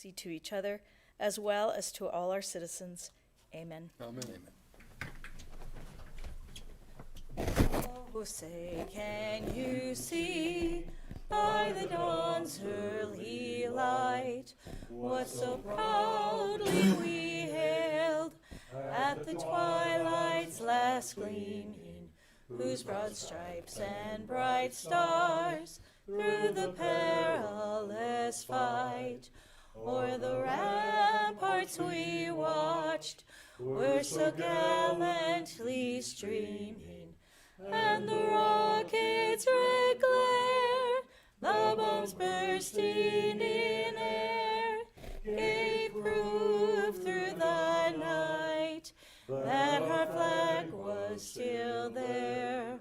courtesy to each other, as well as to all our citizens. Amen. Amen. Oh, say, can you see by the dawn's early light what so proudly we hailed at the twilight's last gleaming, whose broad stripes and bright stars through the perilous fight o'er the ramparts we watched were so gallantly streaming, and the rocket's red glare, the bombs bursting in air, gave proof through the night that our flag was still there.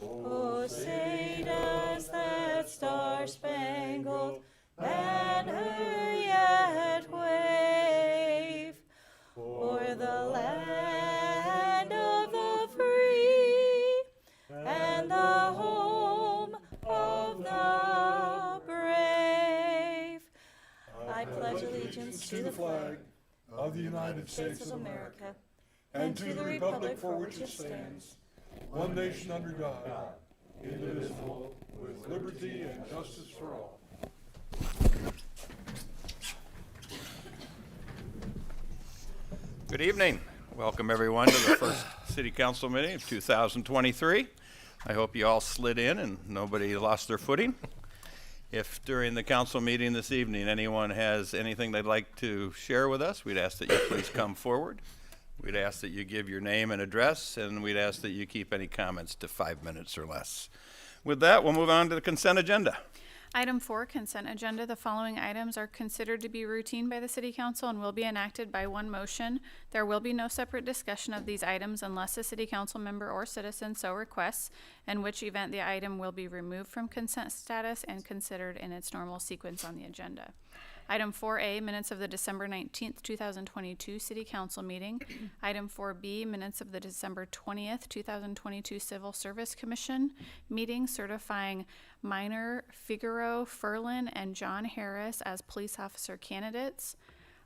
Oh, say does that star-spangled banner yet wave o'er the land of the free and the home of the brave? I pledge allegiance to the flag of the United States of America and to the republic for which it stands, one nation under God, indivisible, with liberty and justice for all. Good evening. Welcome everyone to the first City Council meeting of 2023. I hope you all slid in and nobody lost their footing. If during the council meeting this evening anyone has anything they'd like to share with us, we'd ask that you please come forward. We'd ask that you give your name and address, and we'd ask that you keep any comments to 5 minutes or less. With that, we'll move on to the consent agenda. Item 4, consent agenda. The following items are considered to be routine by the City Council and will be enacted by one motion. There will be no separate discussion of these items unless a City Council member or citizen so requests, in which event the item will be removed from consent status and considered in its normal sequence on the agenda. Item 4A, minutes of the December 19th, 2022 City Council meeting. Item 4B, minutes of the December 20th, 2022 Civil Service Commission meeting, certifying Minor, Figaro, Furlan, and John Harris as police officer candidates.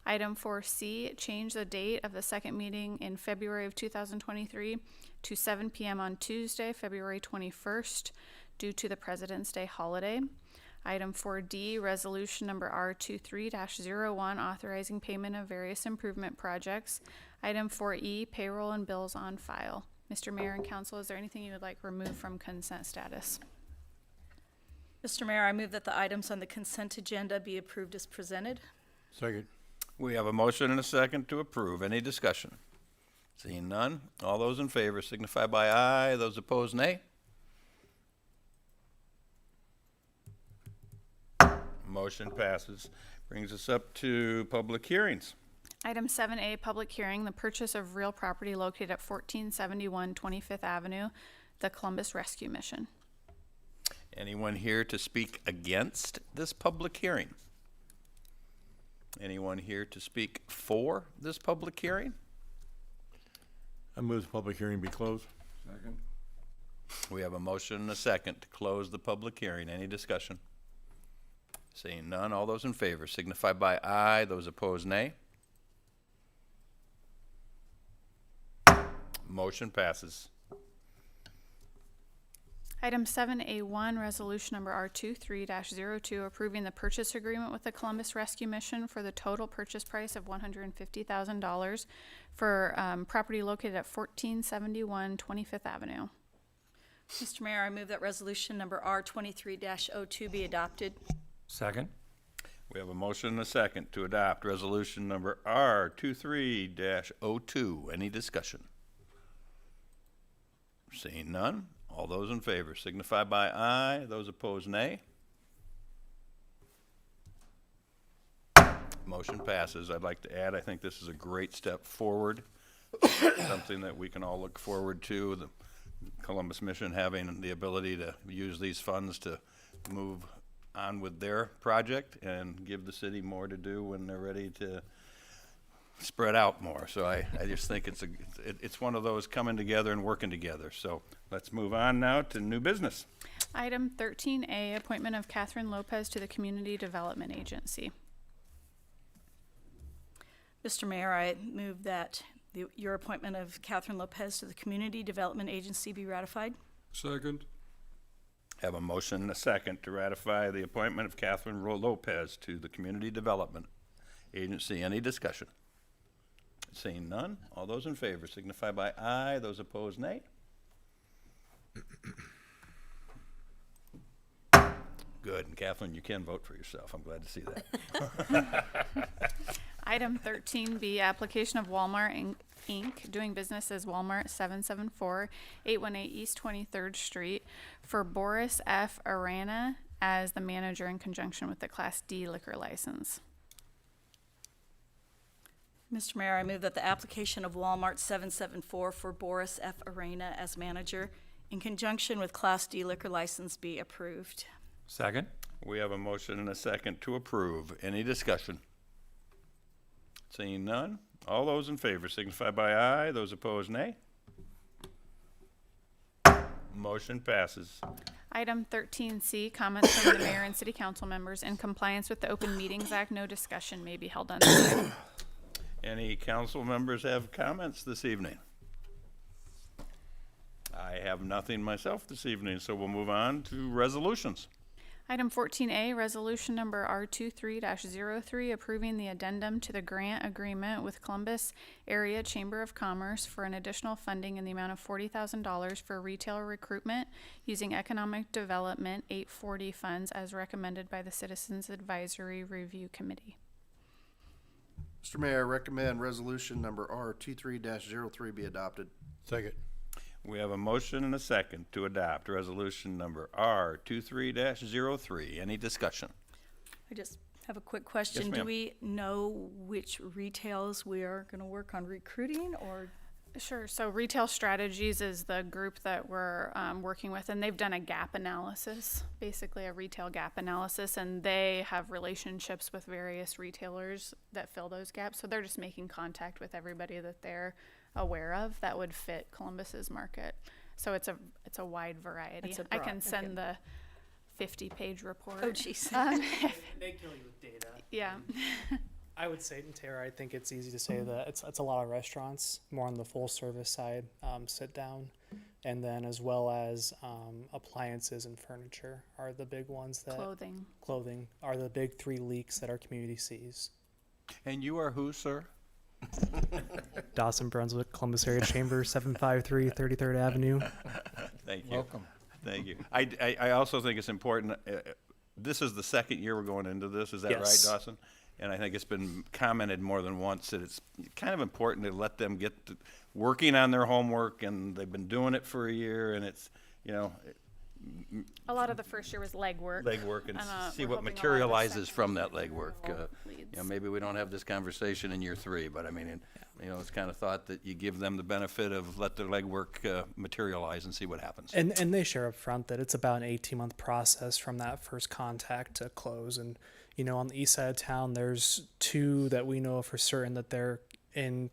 Item 4C, change the date of the second meeting in February of 2023 to 7 p.m. on Tuesday, February 21st, due to the President's Day holiday. Item 4D, resolution number R23-01, authorizing payment of various improvement projects. Item 4E, payroll and bills on file. Mr. Mayor and Council, is there anything you would like removed from consent status? Mr. Mayor, I move that the items on the consent agenda be approved as presented. Second. We have a motion and a second to approve. Any discussion? Seeing none, all those in favor signify by aye. Those opposed, nay. Motion passes. Brings us up to public hearings. Item 7A, public hearing, the purchase of real property located at 1471 25th Avenue, the Columbus Rescue Mission. Anyone here to speak against this public hearing? Anyone here to speak for this public hearing? I move the public hearing be closed. Second. We have a motion and a second to close the public hearing. Any discussion? Seeing none, all those in favor signify by aye. Those opposed, nay. Motion passes. Item 7A1, resolution number R23-02, approving the purchase agreement with the Columbus Rescue Mission for the total purchase price of $150,000 for property located at 1471 25th Avenue. Mr. Mayor, I move that resolution number R23-02 be adopted. Second. We have a motion and a second to adopt resolution number R23-02. Any discussion? Seeing none, all those in favor signify by aye. Those opposed, nay. Motion passes. I'd like to add, I think this is a great step forward, something that we can all look forward to. The Columbus Mission having the ability to use these funds to move on with their project and give the city more to do when they're ready to spread out more. So I just think it's one of those coming together and working together. So let's move on now to new business. Item 13A, appointment of Catherine Lopez to the Community Development Agency. Mr. Mayor, I move that your appointment of Catherine Lopez to the Community Development Agency be ratified. Second. Have a motion and a second to ratify the appointment of Catherine Lopez to the Community Development Agency. Any discussion? Seeing none, all those in favor signify by aye. Those opposed, nay. Good, and Catherine, you can vote for yourself. I'm glad to see that. Item 13B, application of Walmart Inc., doing business as Walmart 774, 818 East 23rd Street, for Boris F. Arana as the manager in conjunction with the Class D liquor license. Mr. Mayor, I move that the application of Walmart 774 for Boris F. Arana as manager in conjunction with Class D liquor license be approved. Second. We have a motion and a second to approve. Any discussion? Seeing none, all those in favor signify by aye. Those opposed, nay. Motion passes. Item 13C, comments from the mayor and city council members. In compliance with the Open Meetings Act, no discussion may be held on this item. Any council members have comments this evening? I have nothing myself this evening, so we'll move on to resolutions. Item 14A, resolution number R23-03, approving the addendum to the grant agreement with Columbus Area Chamber of Commerce for an additional funding in the amount of $40,000 for retail recruitment using Economic Development 840 funds as recommended by the Citizens Advisory Review Committee. Mr. Mayor, I recommend resolution number R23-03 be adopted. Second. We have a motion and a second to adopt resolution number R23-03. Any discussion? I just have a quick question. ma'am. Do we know which retails we are going to work on recruiting, or? Sure. So Retail Strategies is the group that we're working with, and they've done a gap analysis, basically a retail gap analysis, and they have relationships with various retailers that fill those gaps. So they're just making contact with everybody that they're aware of that would fit Columbus's market. So it's a wide variety. It's a I broad- can send okay. the 50-page report. Oh, geez. They kill you with data. Yeah. I would say, Tara, I think it's easy to say that it's a lot of restaurants, more on the full service side, sit down, and then as well as appliances and furniture are the big ones that Clothing. are the big three leaks that our community sees. And you are who, sir? Dawson, Brunswick, Columbus Area Chamber, 753 33rd Avenue. Thank you. Welcome. Thank you. I also think it's important, this is the second year we're going into this, is that right, Yes. Dawson? And I think it's been commented more than once that it's kind of important to let them get to working on their homework, and they've been doing it for a year, and it's, A lot of the first year was legwork. legwork, and see we're what hoping a lot of the materializes second from that year legwork. leads. Maybe we don't have this conversation in year 3, but I mean, it's kind of thought that you give them the benefit of let their legwork materialize and see what happens. And they share up front that it's about an 18-month process from that first contact to close. And, on the east side of town, there's 2 that we know for certain that they're in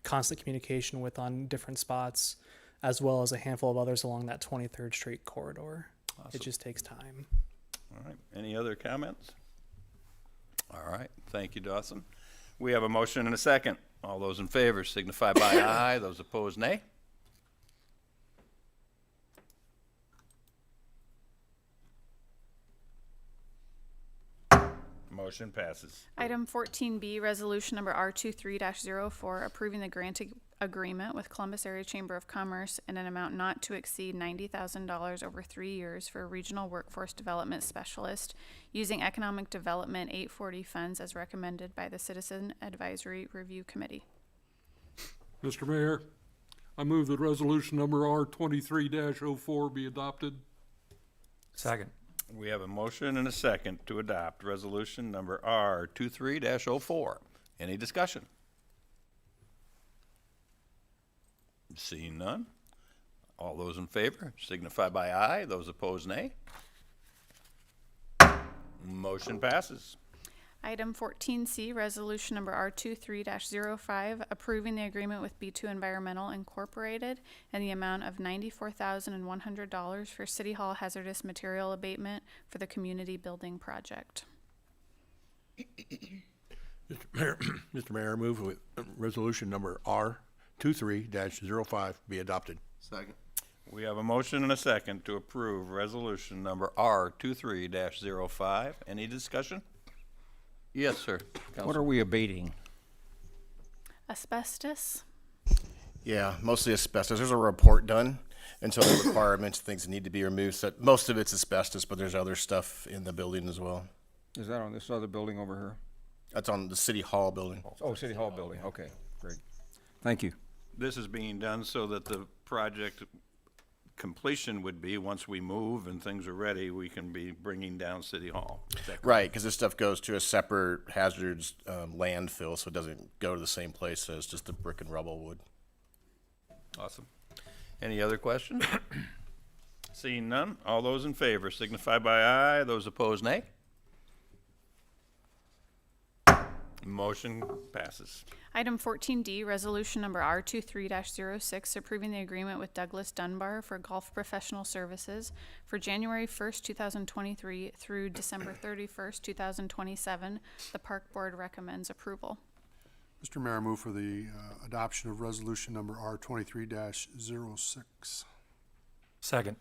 constant communication with on different spots, as well as a handful of others along that 23rd Street corridor. Awesome. It just takes time. All right, any other comments? All right, thank you, Dawson. We have a motion and a second. All those in favor signify by aye. Those opposed, nay. Motion passes. Item 14B, resolution number R23-04, approving the grant agreement with Columbus Area Chamber of Commerce in an amount not to exceed $90,000 over 3 years for a regional workforce development specialist using Economic Development 840 funds as recommended by the Citizen Advisory Review Committee. Mr. Mayor, I move that resolution number R23-04 be adopted. Second. We have a motion and a second to adopt resolution number R23-04. Any discussion? Seeing none. All those in favor signify by aye. Those opposed, nay. Motion passes. Item 14C, resolution number R23-05, approving the agreement with B2 Environmental Incorporated in the amount of $94,100 for City Hall hazardous material abatement for the community building project. Mr. Mayor, Mr. Mayor, I move with resolution number R 23-05 be adopted. Second. We have a motion and a second to approve resolution number R 23-05. Any discussion? Yes, sir. What are we abating? Asbestos? Yeah, mostly asbestos. There's a report done, and so the requirements, things that need to be removed. So most of it's asbestos, but there's other stuff in the building as well. Is that on this other building over here? That's on the City Hall building. Oh, City Hall building, okay, great. Thank you. This is being done so that the project completion would be, once we move and things are ready, we can be bringing down City Hall. Is that correct? Right, because this stuff goes to a separate hazards landfill, so it doesn't go to the same place as just the brick and rubble would. Awesome. Any other questions? Seeing none, all those in favor signify by aye, those opposed nay. Motion passes. Item 14D, resolution number R23-06, approving the agreement with Douglas Dunbar for golf professional services for January 1st, 2023 through December 31st, 2027. The Park Board recommends approval. Mr. Mayor, I move for the adoption of resolution number R 23-06. Second.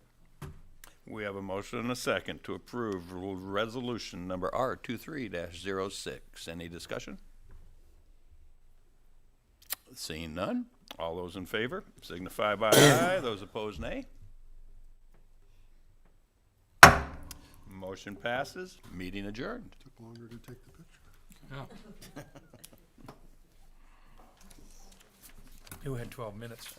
We have a motion and a second to approve resolution number R 23-06. Any discussion? Seeing none, all those in favor signify by aye, those opposed nay. Motion passes, meeting adjourned. Took longer to take the picture. You had 12 minutes.